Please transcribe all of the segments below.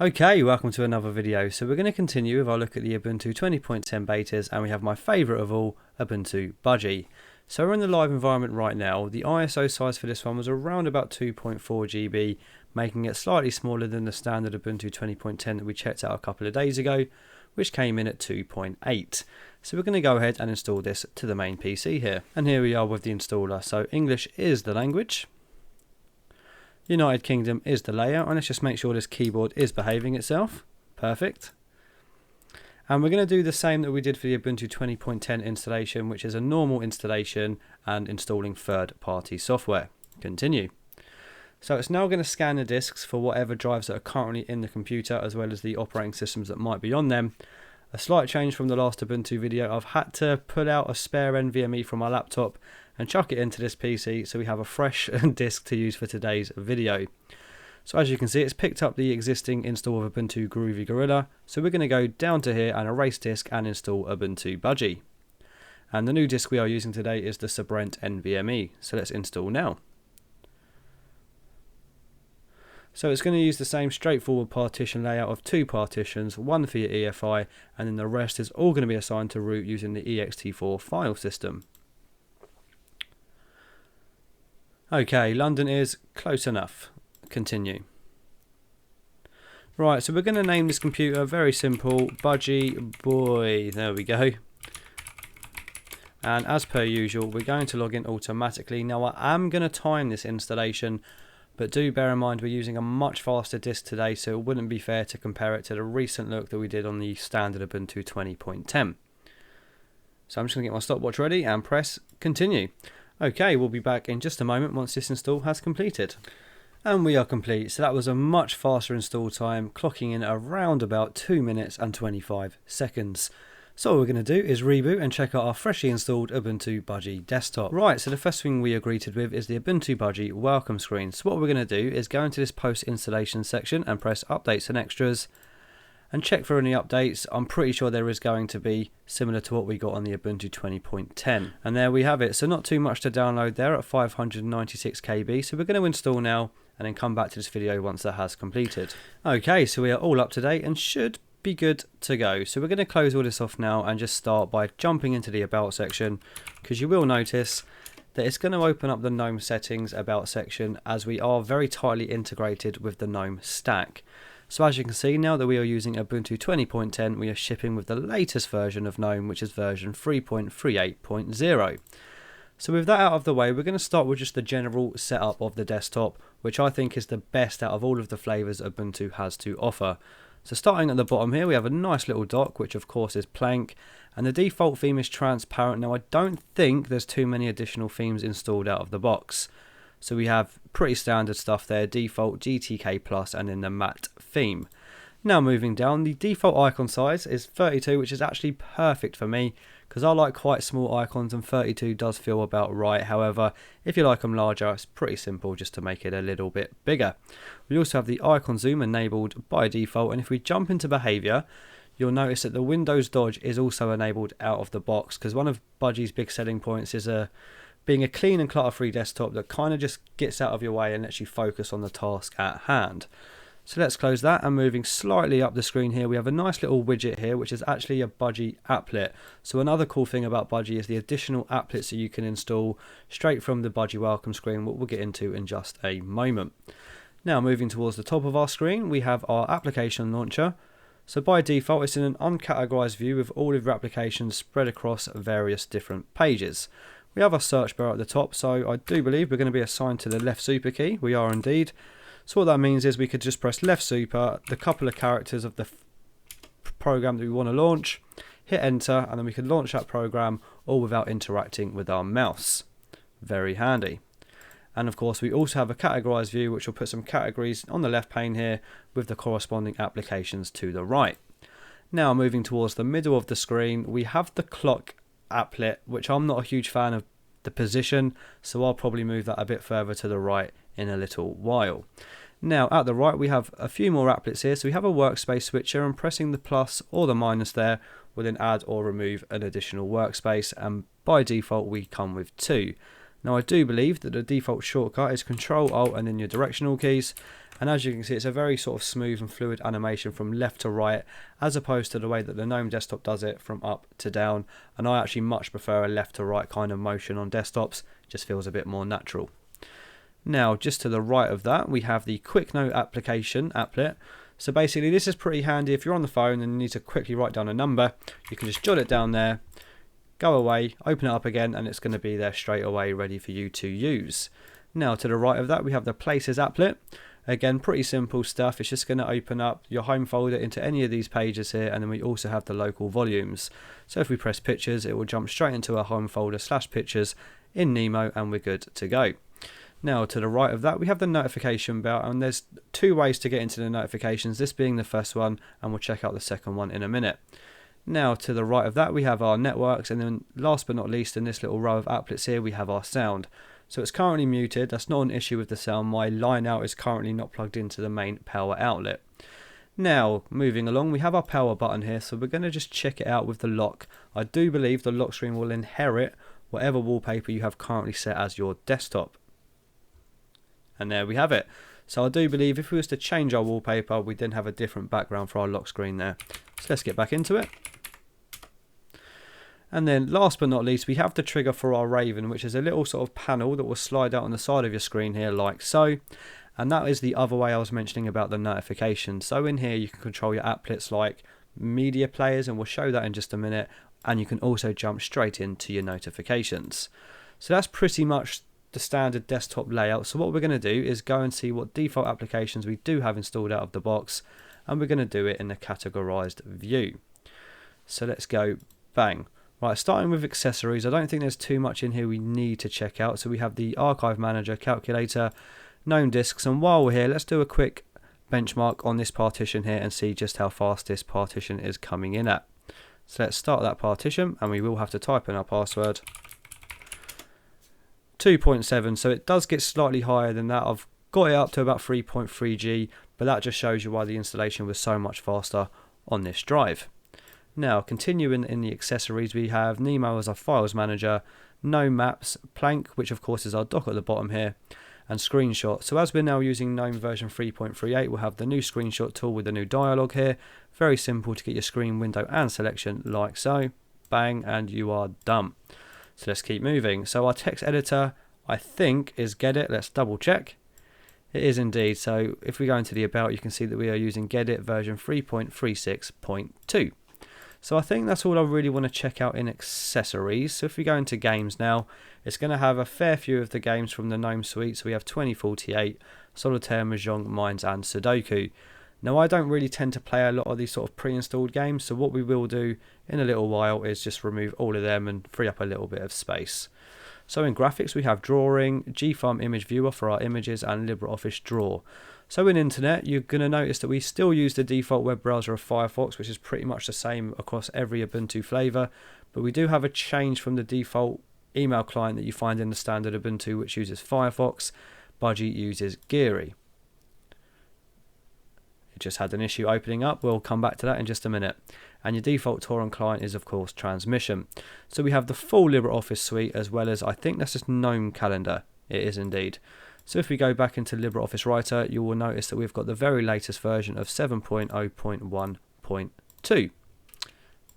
Okay, welcome to another video. So we're going to continue with our look at the Ubuntu 20.10 betas, and we have my favourite of all, Ubuntu Budgie. So we're in the live environment right now. The ISO size for this one was around about 2.4 GB, making it slightly smaller than the standard Ubuntu 20.10 that we checked out a couple of days ago, which came in at 2.8. So we're going to go ahead and install this to the main PC here. And here we are with the installer. So English is the language. United Kingdom is the layout, and let's just make sure this keyboard is behaving itself. Perfect. And we're going to do the same that we did for the Ubuntu 20.10 installation, which is a normal installation and installing third-party software. Continue. So it's now going to scan the disks for whatever drives that are currently in the computer, as well as the operating systems that might be on them. A slight change from the last Ubuntu video, I've had to pull out a spare NVMe from my laptop and chuck it into this PC so we have a fresh disk to use for today's video. So as you can see, it's picked up the existing install of Ubuntu Groovy Gorilla, so we're going to go down to here and erase disk and install Ubuntu Budgie. And the new disk we are using today is the Sabrent NVMe, so let's install now. So it's going to use the same straightforward partition layout of two partitions, one for your EFI, and then the rest is all going to be assigned to root using the ext4 file system. Okay, London is close enough. Continue. Right, so we're going to name this computer, very simple, Budgie Boy. There we go. And as per usual, we're going to log in automatically. Now I am going to time this installation, but do bear in mind we're using a much faster disk today, so it wouldn't be fair to compare it to the recent look that we did on the standard Ubuntu 20.10. So I'm just going to get my stopwatch ready and press continue. Okay, we'll be back in just a moment once this install has completed. And we are complete, so that was a much faster install time, clocking in around about 2 minutes and 25 seconds. So what we're going to do is reboot and check out our freshly installed Ubuntu Budgie desktop. Right, so the first thing we are greeted with is the Ubuntu Budgie welcome screen. So what we're going to do is go into this post installation section and press updates and extras and check for any updates. I'm pretty sure there is going to be, similar to what we got on the Ubuntu 20.10. And there we have it. So not too much to download there at 596 KB. So we're going to install now and then come back to this video once that has completed. Okay, so we are all up to date and should be good to go. So we're going to close all this off now and just start by jumping into the about section, because you will notice that it's going to open up the GNOME settings about section, as we are very tightly integrated with the GNOME stack. So as you can see, now that we are using Ubuntu 20.10, we are shipping with the latest version of GNOME, which is version 3.38.0. So with that out of the way, we're going to start with just the general setup of the desktop, which I think is the best out of all of the flavours Ubuntu has to offer. So starting at the bottom here, we have a nice little dock, which of course is Plank, and the default theme is transparent. Now I don't think there's too many additional themes installed out of the box. So we have pretty standard stuff there, default GTK Plus and then the matte theme. Now moving down, the default icon size is 32, which is actually perfect for me because I like quite small icons and 32 does feel about right. However, if you like them larger, it's pretty simple just to make it a little bit bigger. We also have the icon zoom enabled by default, and if we jump into behavior, you'll notice that the Windows dodge is also enabled out of the box, because one of Budgie's big selling points is being a clean and clutter-free desktop that kind of just gets out of your way and lets you focus on the task at hand. So let's close that, and moving slightly up the screen here, we have a nice little widget here, which is actually a Budgie applet. So another cool thing about Budgie is the additional applets that you can install straight from the Budgie welcome screen, what we'll get into in just a moment. Now moving towards the top of our screen, we have our application launcher. So by default, it's in an uncategorized view with all of your applications spread across various different pages. We have our search bar at the top, so I do believe we're going to be assigned to the left super key. We are indeed. So what that means is we could just press left super, the couple of characters of the program that we want to launch, hit enter, and then we can launch that program all without interacting with our mouse. Very handy. And of course we also have a categorized view, which will put some categories on the left pane here with the corresponding applications to the right. Now moving towards the middle of the screen, we have the clock applet, which I'm not a huge fan of the position, so I'll probably move that a bit further to the right in a little while. Now at the right we have a few more applets here. So we have a workspace switcher, and pressing the plus or the minus there will then add or remove an additional workspace, and by default we come with 2. Now I do believe that the default shortcut is Control Alt and then your directional keys, And as you can see, it's a very sort of smooth and fluid animation from left to right, as opposed to the way that the GNOME desktop does it from up to down. And I actually much prefer a left to right kind of motion on desktops. It just feels a bit more natural. Now, just to the right of that, we have the Quick Note application applet. So basically, this is pretty handy if you're on the phone and you need to quickly write down a number. You can just jot it down there, go away, open it up again, and it's going to be there straight away, ready for you to use. Now, to the right of that, we have the Places applet. Again, pretty simple stuff. It's just going to open up your home folder into any of these pages here, and then we also have the local volumes. So if we press Pictures, it will jump straight into our home folder /Pictures in Nemo, and we're good to go. Now, to the right of that, we have the notification bell, and there's two ways to get into the notifications, this being the first one, and we'll check out the second one in a minute. Now, to the right of that, we have our networks, and then last but not least, in this little row of applets here, we have our sound. So it's currently muted. That's not an issue with the sound. My line out is currently not plugged into the main power outlet. Now, moving along, we have our power button here, so we're going to just check it out with the lock. I do believe the lock screen will inherit whatever wallpaper you have currently set as your desktop. And there we have it. So I do believe if we was to change our wallpaper, we'd then have a different background for our lock screen there. So let's get back into it. And then last but not least, we have the trigger for our Raven, which is a little sort of panel that will slide out on the side of your screen here like so. And that is the other way I was mentioning about the notifications. So in here you can control your applets like media players, and we'll show that in just a minute. And you can also jump straight into your notifications. So that's pretty much the standard desktop layout. So what we're going to do is go and see what default applications we do have installed out of the box, and we're going to do it in the categorized view. So let's go bang. Right, starting with accessories, I don't think there's too much in here we need to check out. So we have the archive manager, calculator, GNOME disks, and while we're here, let's do a quick benchmark on this partition here and see just how fast this partition is coming in at. So let's start that partition, and we will have to type in our password. 2.7, so it does get slightly higher than that. I've got it up to about 3.3G, but that just shows you why the installation was so much faster on this drive. Now, continuing in the accessories, we have Nemo as our files manager, GNOME maps, Plank, which of course is our dock at the bottom here, and screenshot. So as we're now using GNOME version 3.38, we'll have the new screenshot tool with the new dialog here. Very simple to get your screen window and selection like so. Bang, and you are done. So let's keep moving. So our text editor, I think, is Gedit. Let's double check. It is indeed. So if we go into the about, you can see that we are using Gedit version 3.36.2. So I think that's all I really want to check out in accessories. So if we go into games now, it's going to have a fair few of the games from the GNOME suite. So we have 2048, Solitaire, Mahjong, Mines, and Sudoku. Now, I don't really tend to play a lot of these sort of pre-installed games, so what we will do in a little while is just remove all of them and free up a little bit of space. So in graphics, we have Drawing, GFarm Image Viewer for our images, and LibreOffice Draw. So in Internet, you're going to notice that we still use the default web browser of Firefox, which is pretty much the same across every Ubuntu flavour, but we do have a change from the default email client that you find in the standard Ubuntu, which uses Firefox. Budgie uses Geary. It just had an issue opening up. We'll come back to that in just a minute. And your default torrent client is, of course, Transmission. So we have the full LibreOffice suite, as well as, I think that's just GNOME Calendar. It is indeed. So if we go back into LibreOffice Writer, you will notice that we've got the very latest version of 7.0.1.2.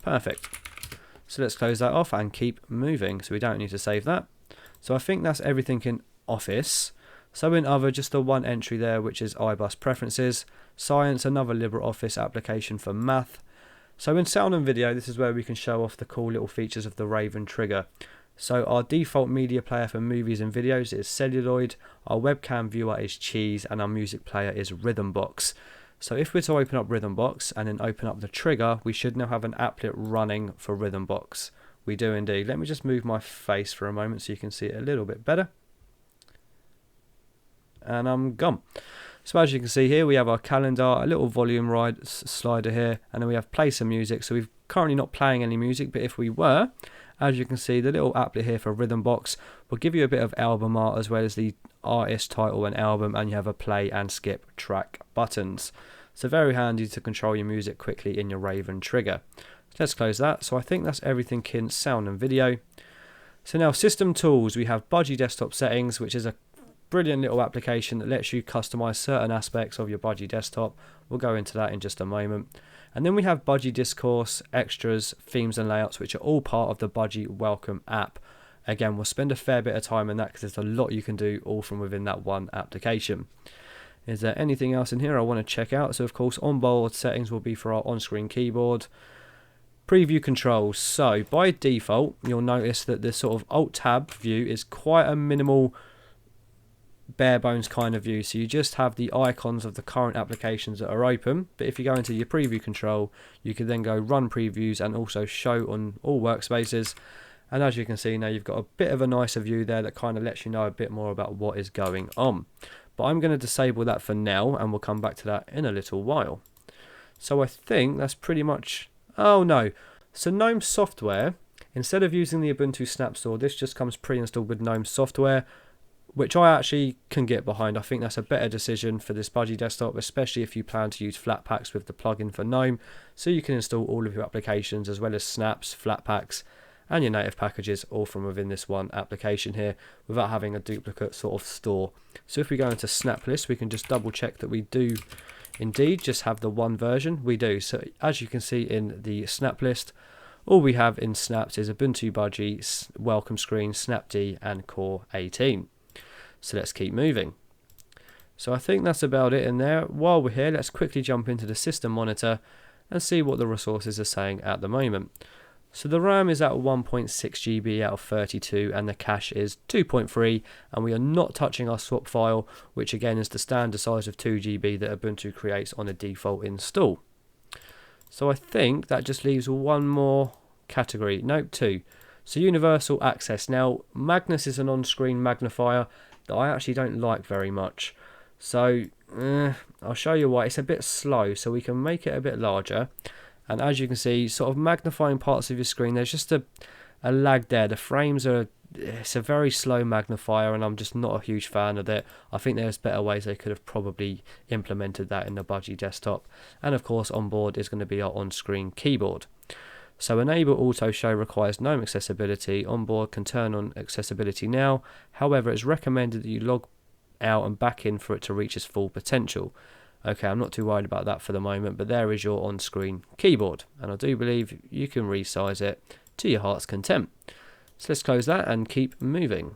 Perfect. So let's close that off and keep moving. So we don't need to save that. So I think that's everything in Office. So in Other, just the one entry there, which is iBus Preferences. Science, another LibreOffice application for math. So in sound and video, this is where we can show off the cool little features of the Raven trigger. So our default media player for movies and videos is Celluloid, our webcam viewer is Cheese, and our music player is Rhythmbox. So if we're to open up Rhythmbox and then open up the trigger, we should now have an applet running for Rhythmbox. We do indeed. Let me just move my face for a moment so you can see it a little bit better. And I'm gone. So as you can see here, we have our calendar, a little volume slider here, and then we have play some music. So we're currently not playing any music, but if we were, as you can see, the little applet here for Rhythmbox will give you a bit of album art as well as the artist title and album, and you have a play and skip track buttons. So very handy to control your music quickly in your Raven trigger. Let's close that. So I think that's everything in sound and video. So now system tools, we have Budgie desktop settings, which is a brilliant little application that lets you customize certain aspects of your Budgie desktop. We'll go into that in just a moment. And then we have Budgie Discourse, Extras, Themes and Layouts, which are all part of the Budgie Welcome app. Again, we'll spend a fair bit of time in that because there's a lot you can do all from within that one application. Is there anything else in here I want to check out? So of course, onboard settings will be for our on-screen keyboard. Preview controls. So by default, you'll notice that this sort of Alt-Tab view is quite a minimal, bare bones kind of view. So you just have the icons of the current applications that are open. But if you go into your preview control, you can then go run previews and also show on all workspaces. And as you can see now, you've got a bit of a nicer view there that kind of lets you know a bit more about what is going on. But I'm going to disable that for now, and we'll come back to that in a little while. So I think that's pretty much... Oh no, so GNOME software, instead of using the Ubuntu Snap Store, this just comes pre-installed with GNOME software, which I actually can get behind. I think that's a better decision for this Budgie desktop, especially if you plan to use Flatpaks with the plugin for GNOME, so you can install all of your applications as well as snaps, Flatpaks, and your native packages all from within this one application here without having a duplicate sort of store. So if we go into Snap List, we can just double check that we do indeed just have the one version. We do. So as you can see in the Snap List, all we have in snaps is Ubuntu Budgie, Welcome Screen, Snapd and Core 18. So let's keep moving. So I think that's about it in there. While we're here, let's quickly jump into the system monitor and see what the resources are saying at the moment. So the RAM is at 1.6 GB out of 32 and the cache is 2.3, and we are not touching our swap file, which again is the standard size of 2 GB that Ubuntu creates on a default install. So I think that just leaves one more category. Nope, two. So universal access. Now Magnus is an on-screen magnifier that I actually don't like very much. So I'll show you why. It's a bit slow, so we can make it a bit larger. And as you can see, sort of magnifying parts of your screen, there's just a lag there. The frames are, it's a very slow magnifier, and I'm just not a huge fan of it. I think there's better ways they could have probably implemented that in the Budgie desktop. And of course, on board is going to be our on-screen keyboard. So enable auto show requires GNOME accessibility. Onboard can turn on accessibility now. However, it's recommended that you log out and back in for it to reach its full potential. Okay, I'm not too worried about that for the moment, but there is your on-screen keyboard, and I do believe you can resize it to your heart's content. So let's close that and keep moving.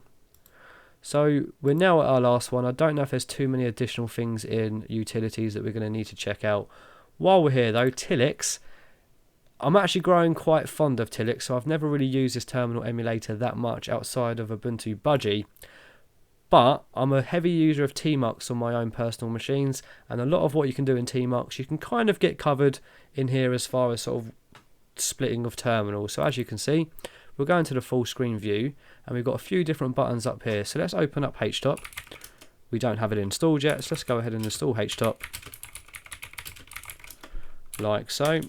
So we're now at our last one. I don't know if there's too many additional things in utilities that we're going to need to check out. While we're here though, Tilix. I'm actually growing quite fond of Tilix, so I've never really used this terminal emulator that much outside of Ubuntu Budgie. But I'm a heavy user of Tmux on my own personal machines, and a lot of what you can do in Tmux you can kind of get covered in here as far as sort of splitting of terminals. So as you can see, we'll go into the full screen view, and we've got a few different buttons up here. So let's open up HTOP. We don't have it installed yet, so let's go ahead and install HTOP like so.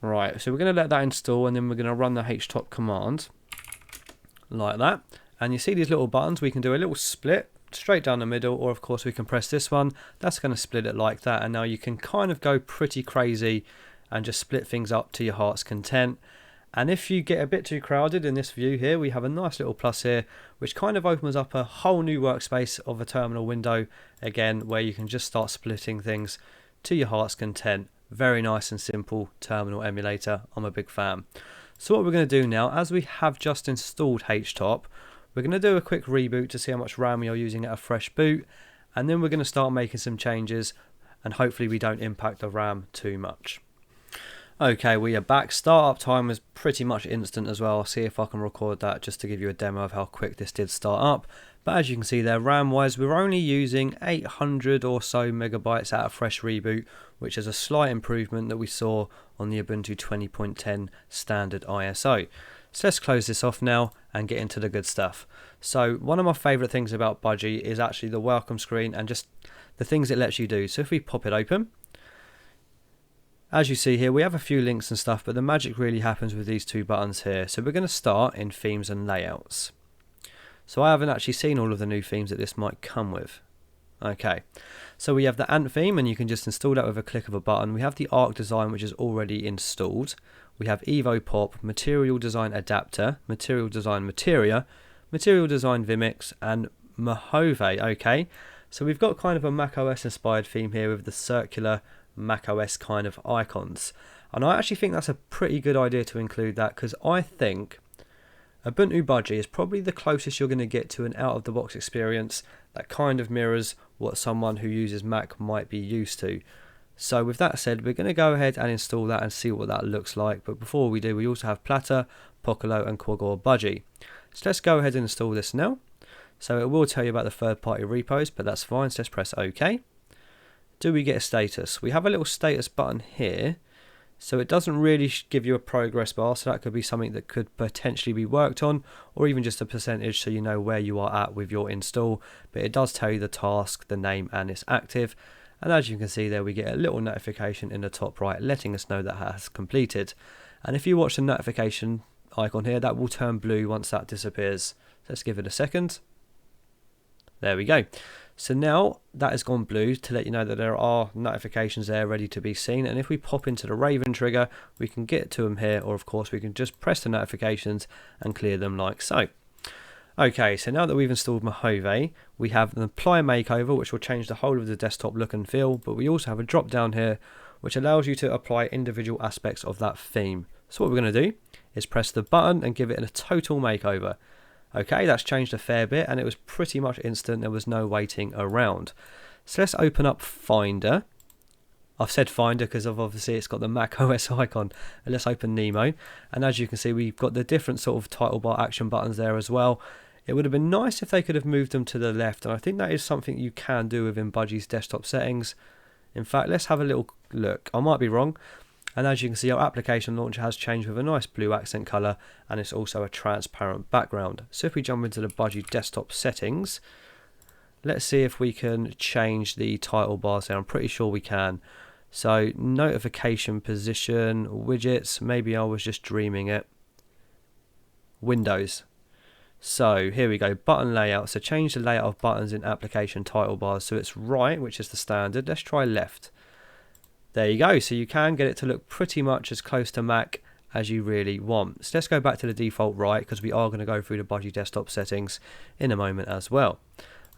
Right, so we're going to let that install, and then we're going to run the HTOP command like that, and you see these little buttons. We can do a little split straight down the middle, or of course we can press this one. That's going to split it like that, and now you can kind of go pretty crazy and just split things up to your heart's content. And if you get a bit too crowded in this view here, we have a nice little plus here which kind of opens up a whole new workspace of a terminal window again, where you can just start splitting things to your heart's content. Very nice and simple terminal emulator. I'm a big fan. So what we're going to do now, as we have just installed HTOP, we're going to do a quick reboot to see how much RAM we are using at a fresh boot, and then we're going to start making some changes, and hopefully we don't impact the RAM too much. Okay, we are back. Startup time was pretty much instant as well. I'll see if I can record that just to give you a demo of how quick this did start up. But as you can see there, RAM wise, we're only using 800 or so megabytes at a fresh reboot, which is a slight improvement that we saw on the Ubuntu 20.10 standard ISO. So let's close this off now and get into the good stuff. So one of my favourite things about Budgie is actually the welcome screen and just the things it lets you do. So if we pop it open, as you see here, we have a few links and stuff, but the magic really happens with these two buttons here. So we're going to start in themes and layouts. So I haven't actually seen all of the new themes that this might come with. Okay, so we have the Ant theme, and you can just install that with a click of a button. We have the Arc design, which is already installed. We have Evo Pop, Material Design Adapter, Material Design Materia, Material Design Vimix, and Mojave. Okay, so we've got kind of a macOS inspired theme here with the circular macOS kind of icons, and I actually think that's a pretty good idea to include that, because I think Ubuntu Budgie is probably the closest you're going to get to an out-of-the-box experience that kind of mirrors what someone who uses Mac might be used to. So with that said, we're going to go ahead and install that and see what that looks like. But before we do, we also have Platter, Pokalo and Quagor Budgie. So let's go ahead and install this now. So it will tell you about the third-party repos, but that's fine. So let's press OK. Do we get a status? We have a little status button here. So it doesn't really give you a progress bar, so that could be something that could potentially be worked on, or even just a percentage so you know where you are at with your install. But it does tell you the task, the name, and it's active. And as you can see there, we get a little notification in the top right letting us know that has completed. And if you watch the notification icon here, that will turn blue once that disappears. Let's give it a second. There we go. So now that has gone blue to let you know that there are notifications there ready to be seen. And if we pop into the Raven trigger, we can get to them here, or of course we can just press the notifications and clear them like so. Okay, so now that we've installed Mojave, we have an apply makeover, which will change the whole of the desktop look and feel, but we also have a drop down here which allows you to apply individual aspects of that theme. So what we're going to do is press the button and give it a total makeover. Okay, that's changed a fair bit, and it was pretty much instant. There was no waiting around. So let's open up Finder. I've said Finder because obviously it's got the Mac OS icon. And let's open Nemo. And as you can see, we've got the different sort of title bar action buttons there as well. It would have been nice if they could have moved them to the left, and I think that is something you can do within Budgie's desktop settings. In fact, let's have a little look. I might be wrong. And as you can see, our application launcher has changed with a nice blue accent colour, and it's also a transparent background. So if we jump into the Budgie desktop settings, let's see if we can change the title bars there. I'm pretty sure we can. So notification position, widgets, maybe I was just dreaming it. Windows. So here we go, button layout. So change the layout of buttons in application title bars. So it's right, which is the standard. Let's try left. There you go. So you can get it to look pretty much as close to Mac as you really want. So let's go back to the default right, because we are going to go through the Budgie desktop settings in a moment as well.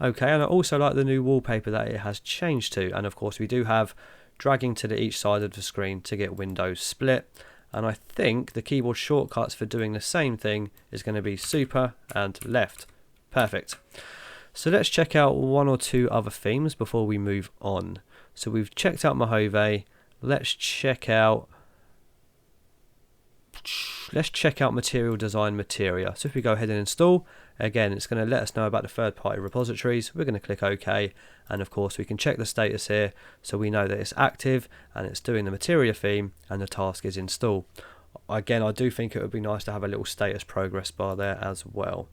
Okay, and I also like the new wallpaper that it has changed to. And of course we do have dragging to each side of the screen to get windows split. And I think the keyboard shortcuts for doing the same thing is going to be super and left. Perfect. So let's check out one or two other themes before we move on. So we've checked out Mojave. Let's check out Material Design Materia. So if we go ahead and install, again, it's going to let us know about the third-party repositories. We're going to click OK, and of course we can check the status here so we know that it's active and it's doing the Materia theme and the task is install. Again, I do think it would be nice to have a little status progress bar there as well.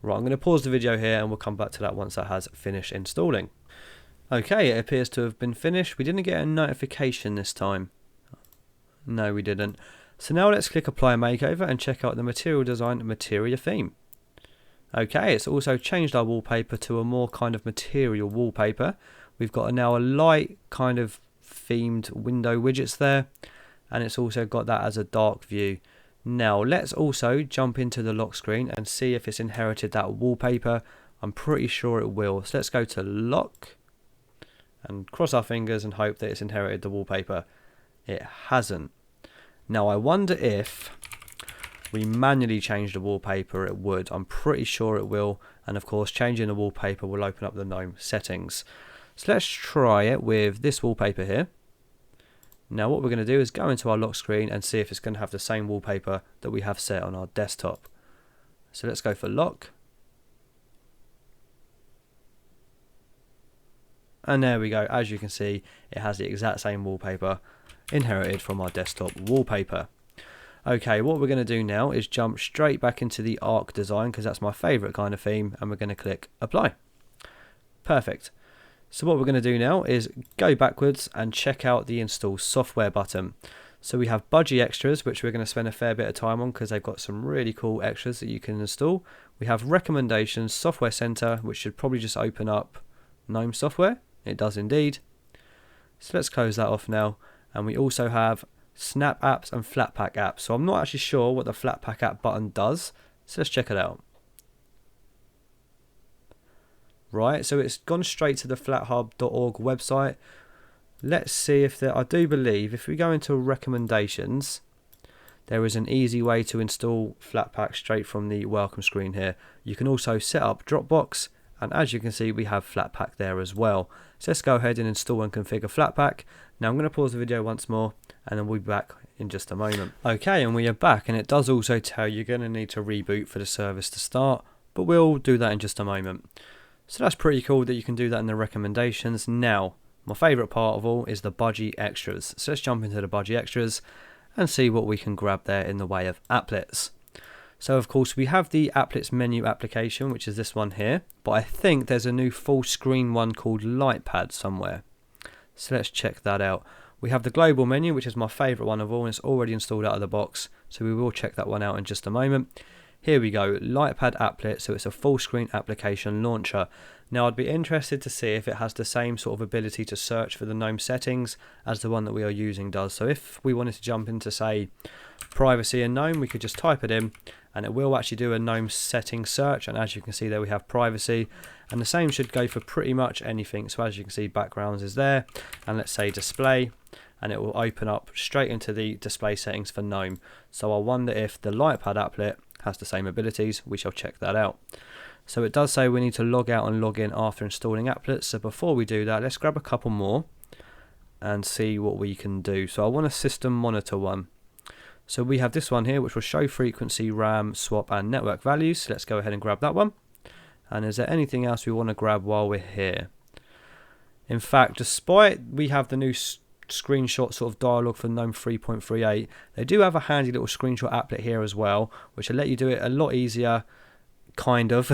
Right, I'm going to pause the video here and we'll come back to that once that has finished installing. Okay, it appears to have been finished. We didn't get a notification this time. No, we didn't. So now let's click Apply Makeover and check out the Material Design Materia theme. Okay, it's also changed our wallpaper to a more kind of material wallpaper. We've got now a light kind of themed window widgets there, and it's also got that as a dark view. Now let's also jump into the lock screen and see if it's inherited that wallpaper. I'm pretty sure it will. So let's go to lock and cross our fingers and hope that it's inherited the wallpaper. It hasn't. Now I wonder if we manually change the wallpaper, it would. I'm pretty sure it will. And of course, changing the wallpaper will open up the GNOME settings. So let's try it with this wallpaper here. Now what we're going to do is go into our lock screen and see if it's going to have the same wallpaper that we have set on our desktop. So let's go for lock. And there we go. As you can see, it has the exact same wallpaper inherited from our desktop wallpaper. Okay, what we're going to do now is jump straight back into the Arc design, because that's my favorite kind of theme, and we're going to click apply. Perfect. So what we're going to do now is go backwards and check out the install software button. So we have Budgie extras, which we're going to spend a fair bit of time on because they've got some really cool extras that you can install. We have recommendations, software center, which should probably just open up GNOME software. It does indeed. So let's close that off now. And we also have Snap apps and Flatpak apps. So I'm not actually sure what the Flatpak app button does. So let's check it out. Right, so it's gone straight to the flathub.org website. Let's see if there, I do believe if we go into recommendations, there is an easy way to install Flatpak straight from the welcome screen here. You can also set up Dropbox, and as you can see we have Flatpak there as well. So let's go ahead and install and configure Flatpak. Now I'm going to pause the video once more and then we'll be back in just a moment. Okay, and we are back, and it does also tell you're going to need to reboot for the service to start, but we'll do that in just a moment. So that's pretty cool that you can do that in the recommendations. Now, my favourite part of all is the Budgie extras. So let's jump into the Budgie extras and see what we can grab there in the way of applets. So of course we have the applets menu application, which is this one here, but I think there's a new full screen one called Lightpad somewhere. So let's check that out. We have the global menu, which is my favourite one of all, and it's already installed out of the box, so we will check that one out in just a moment. Here we go, Lightpad applet, so it's a full screen application launcher. Now I'd be interested to see if it has the same sort of ability to search for the GNOME settings as the one that we are using does. So if we wanted to jump into, say, privacy and GNOME, we could just type it in and it will actually do a GNOME setting search, and as you can see there we have privacy, and the same should go for pretty much anything. So as you can see, backgrounds is there, and let's say display, and it will open up straight into the display settings for GNOME. So I wonder if the Lightpad applet has the same abilities. We shall check that out. So it does say we need to log out and log in after installing applets. So before we do that, let's grab a couple more and see what we can do. So I want a system monitor one. So we have this one here, which will show frequency, RAM, swap and network values. So let's go ahead and grab that one. And is there anything else we want to grab while we're here? In fact, despite we have the new screenshot sort of dialog for GNOME 3.38, they do have a handy little screenshot applet here as well, which will let you do it a lot easier, kind of,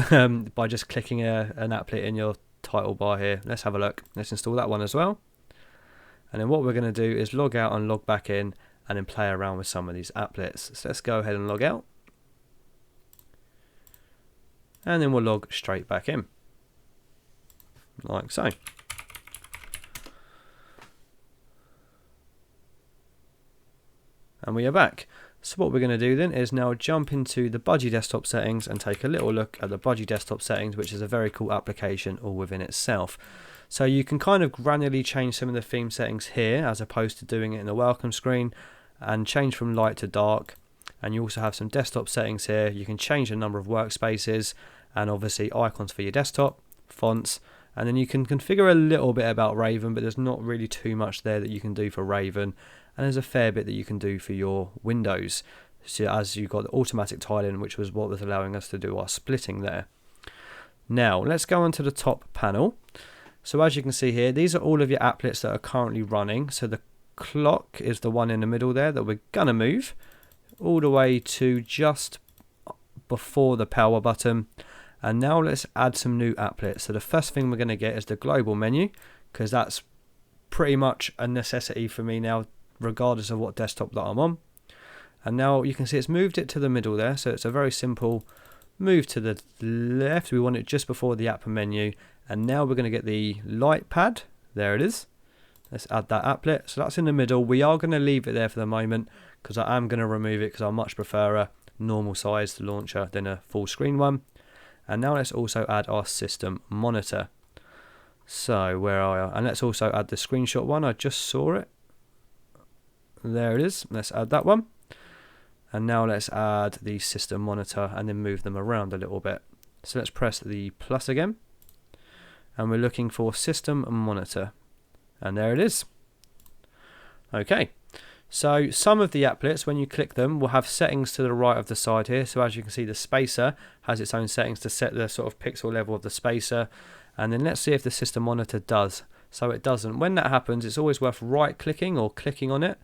by just clicking an applet in your title bar here. Let's have a look. Let's install that one as well. And then what we're going to do is log out and log back in and then play around with some of these applets. So let's go ahead and log out. And then we'll log straight back in. Like so. And we are back. So what we're going to do then is now jump into the Budgie desktop settings and take a little look at the Budgie desktop settings, which is a very cool application all within itself. So you can kind of granularly change some of the theme settings here as opposed to doing it in the welcome screen, and change from light to dark. And you also have some desktop settings here. You can change the number of workspaces and obviously icons for your desktop, fonts, and then you can configure a little bit about Raven, but there's not really too much there that you can do for Raven. And there's a fair bit that you can do for your Windows. So as you've got the automatic tiling, which was what was allowing us to do our splitting there. Now let's go onto the top panel. So as you can see here, these are all of your applets that are currently running. So the clock is the one in the middle there that we're gonna move all the way to just before the power button. And now let's add some new applets. So the first thing we're going to get is the global menu, because that's pretty much a necessity for me now, regardless of what desktop that I'm on. And now you can see it's moved it to the middle there, so it's a very simple move to the left. We want it just before the app menu, and now we're going to get the Lightpad. There it is. Let's add that applet. So that's in the middle. We are going to leave it there for the moment because I am going to remove it because I much prefer a normal sized launcher than a full screen one. And now let's also add our system monitor. So where are you? And let's also add the screenshot one. I just saw it. There it is. Let's add that one. And now let's add the system monitor and then move them around a little bit. So let's press the plus again. And we're looking for system monitor. And there it is. Okay. So some of the applets, when you click them, will have settings to the right of the side here. So as you can see, the spacer has its own settings to set the sort of pixel level of the spacer. And then let's see if the system monitor does. So it doesn't. When that happens, it's always worth right clicking or clicking on it.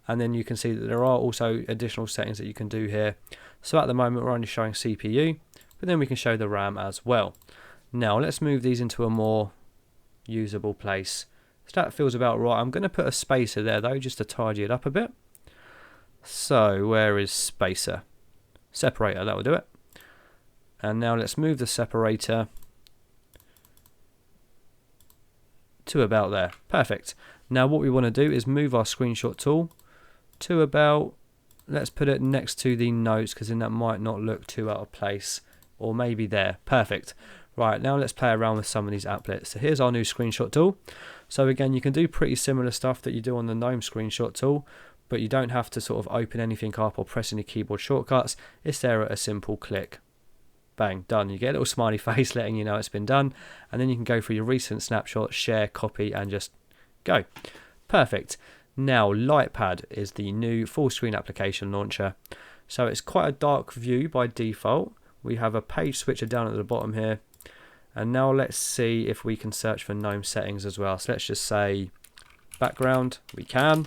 And then you can see that there are also additional settings that you can do here. So at the moment, we're only showing CPU, but then we can show the RAM as well. Now let's move these into a more usable place. So that feels about right. I'm going to put a spacer there though, just to tidy it up a bit. So where is spacer? Separator, that will do it. And now let's move the separator to about there. Perfect. Now what we want to do is move our screenshot tool to about let's put it next to the notes, because then that might not look too out of place. Or maybe there. Perfect. Right, now let's play around with some of these applets. So here's our new screenshot tool. So again, you can do pretty similar stuff that you do on the GNOME screenshot tool, but you don't have to sort of open anything up or press any keyboard shortcuts. It's there at a simple click. Bang, done. You get a little smiley face letting you know it's been done, and then you can go through your recent snapshot, share, copy, and just go. Perfect. Now, Lightpad is the new full screen application launcher. So it's quite a dark view by default. We have a page switcher down at the bottom here. And now let's see if we can search for GNOME settings as well. So let's just say background. We can.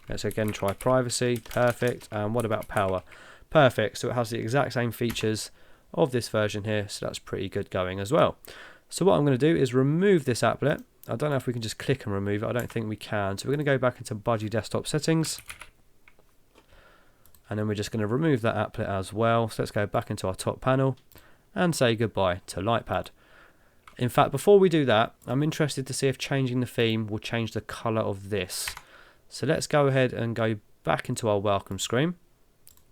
Let's again try privacy. Perfect. And what about power? Perfect. So it has the exact same features of this version here. So that's pretty good going as well. So what I'm going to do is remove this applet. I don't know if we can just click and remove it. I don't think we can. So we're going to go back into Budgie desktop settings. And then we're just going to remove that applet as well. So let's go back into our top panel and say goodbye to Lightpad. In fact, before we do that, I'm interested to see if changing the theme will change the color of this. So let's go ahead and go back into our welcome screen,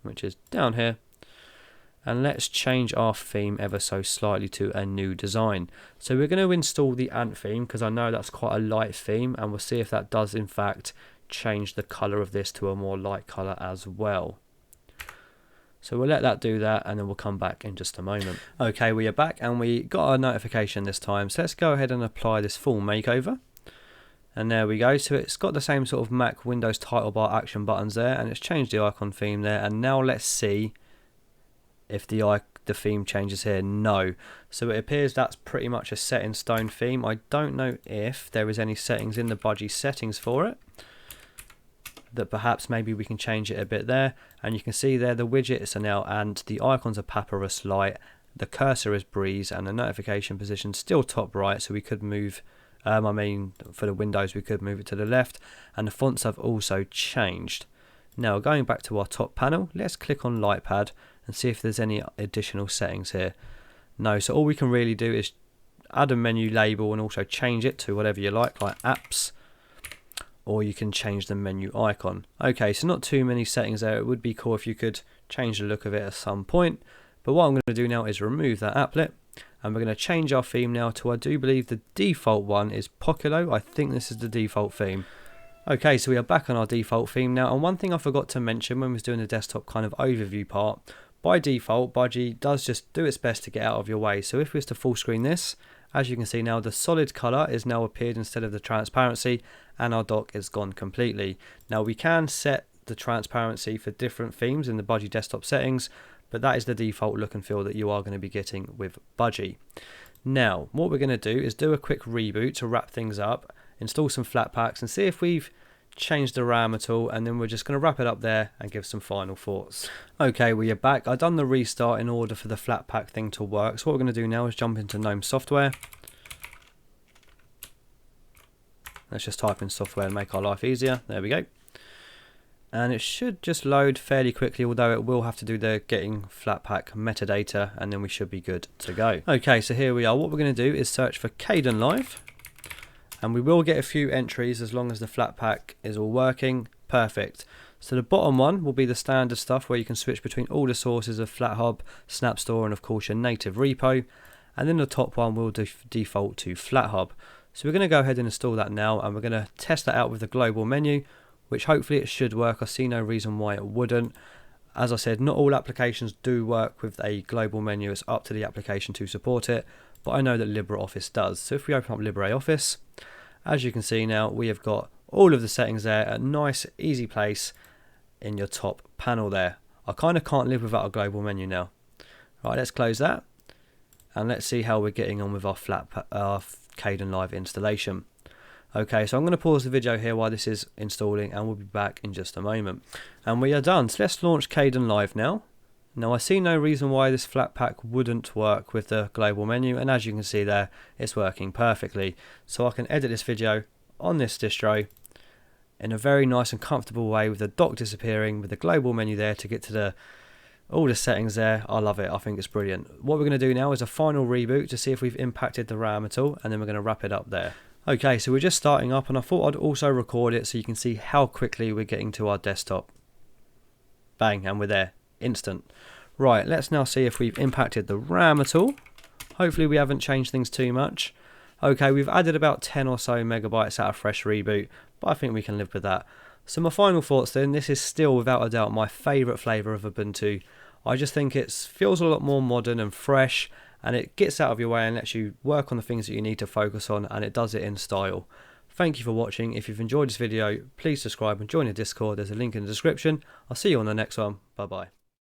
which is down here. And let's change our theme ever so slightly to a new design. So we're going to install the Ant theme, because I know that's quite a light theme, and we'll see if that does in fact change the color of this to a more light color as well. So we'll let that do that, and then we'll come back in just a moment. Okay, we are back, and we got our notification this time. So let's go ahead and apply this full makeover. And there we go. So it's got the same sort of Mac Windows title bar action buttons there, and it's changed the icon theme there. And now let's see if the theme changes here. No. So it appears that's pretty much a set in stone theme. I don't know if there is any settings in the Budgie settings for it, that perhaps maybe we can change it a bit there. And you can see there the widgets are now, and the icons are Papyrus Light, the cursor is Breeze, and the notification position still top right, so we could move, for the Windows we could move it to the left, and the fonts have also changed. Now going back to our top panel, let's click on Lightpad and see if there's any additional settings here. No, so all we can really do is add a menu label and also change it to whatever you like apps, or you can change the menu icon. Okay, so not too many settings there. It would be cool if you could change the look of it at some point. But what I'm going to do now is remove that applet, and we're going to change our theme now to, I do believe the default one is Poculo. I think this is the default theme. Okay, so we are back on our default theme now. And one thing I forgot to mention when we was doing the desktop kind of overview part, by default, Budgie does just do its best to get out of your way. So if we was to full screen this, as you can see now, the solid color is now appeared instead of the transparency, and our dock is gone completely. Now we can set the transparency for different themes in the Budgie desktop settings, but that is the default look and feel that you are going to be getting with Budgie. Now, what we're going to do is do a quick reboot to wrap things up, install some Flatpaks, and see if we've changed the RAM at all, and then we're just going to wrap it up there and give some final thoughts. Okay, we are back. I've done the restart in order for the Flatpak thing to work. So what we're going to do now is jump into GNOME software. Let's just type in software and make our life easier. There we go. And it should just load fairly quickly, although it will have to do the getting Flatpak metadata, and then we should be good to go. Okay, so here we are. What we're going to do is search for Kdenlive. And we will get a few entries as long as the Flatpak is all working. Perfect. So the bottom one will be the standard stuff where you can switch between all the sources of FlatHub, SnapStore, and of course your native repo. And then the top one will default to FlatHub. So we're going to go ahead and install that now, and we're going to test that out with the global menu, which hopefully it should work. I see no reason why it wouldn't. As I said, not all applications do work with a global menu. It's up to the application to support it, but I know that LibreOffice does. So if we open up LibreOffice, as you can see now, we have got all of the settings there, a nice easy place in your top panel there. I kind of can't live without a global menu now. Right, let's close that, and let's see how we're getting on with our Kdenlive installation. Okay, so I'm going to pause the video here while this is installing, and we'll be back in just a moment. And we are done. So let's launch Kdenlive now. Now I see no reason why this Flatpak wouldn't work with the global menu, and as you can see there, it's working perfectly. So I can edit this video on this distro in a very nice and comfortable way with the dock disappearing, with the global menu there to get to all the settings there. I love it. I think it's brilliant. What we're going to do now is a final reboot to see if we've impacted the RAM at all, and then we're going to wrap it up there. Okay, so we're just starting up, and I thought I'd also record it so you can see how quickly we're getting to our desktop. bang, and we're there, instant. Right, let's now see if we've impacted the RAM at all. Hopefully we haven't changed things too much. Okay, we've added about 10 or so megabytes out of fresh reboot, but I think we can live with that. So my final thoughts then, this is still without a doubt my favourite flavour of Ubuntu. I just think it feels a lot more modern and fresh, and it gets out of your way and lets you work on the things that you need to focus on, and it does it in style. Thank you for watching. If you've enjoyed this video, please subscribe and join the Discord. There's a link in the description. I'll see you on the next one. Bye bye.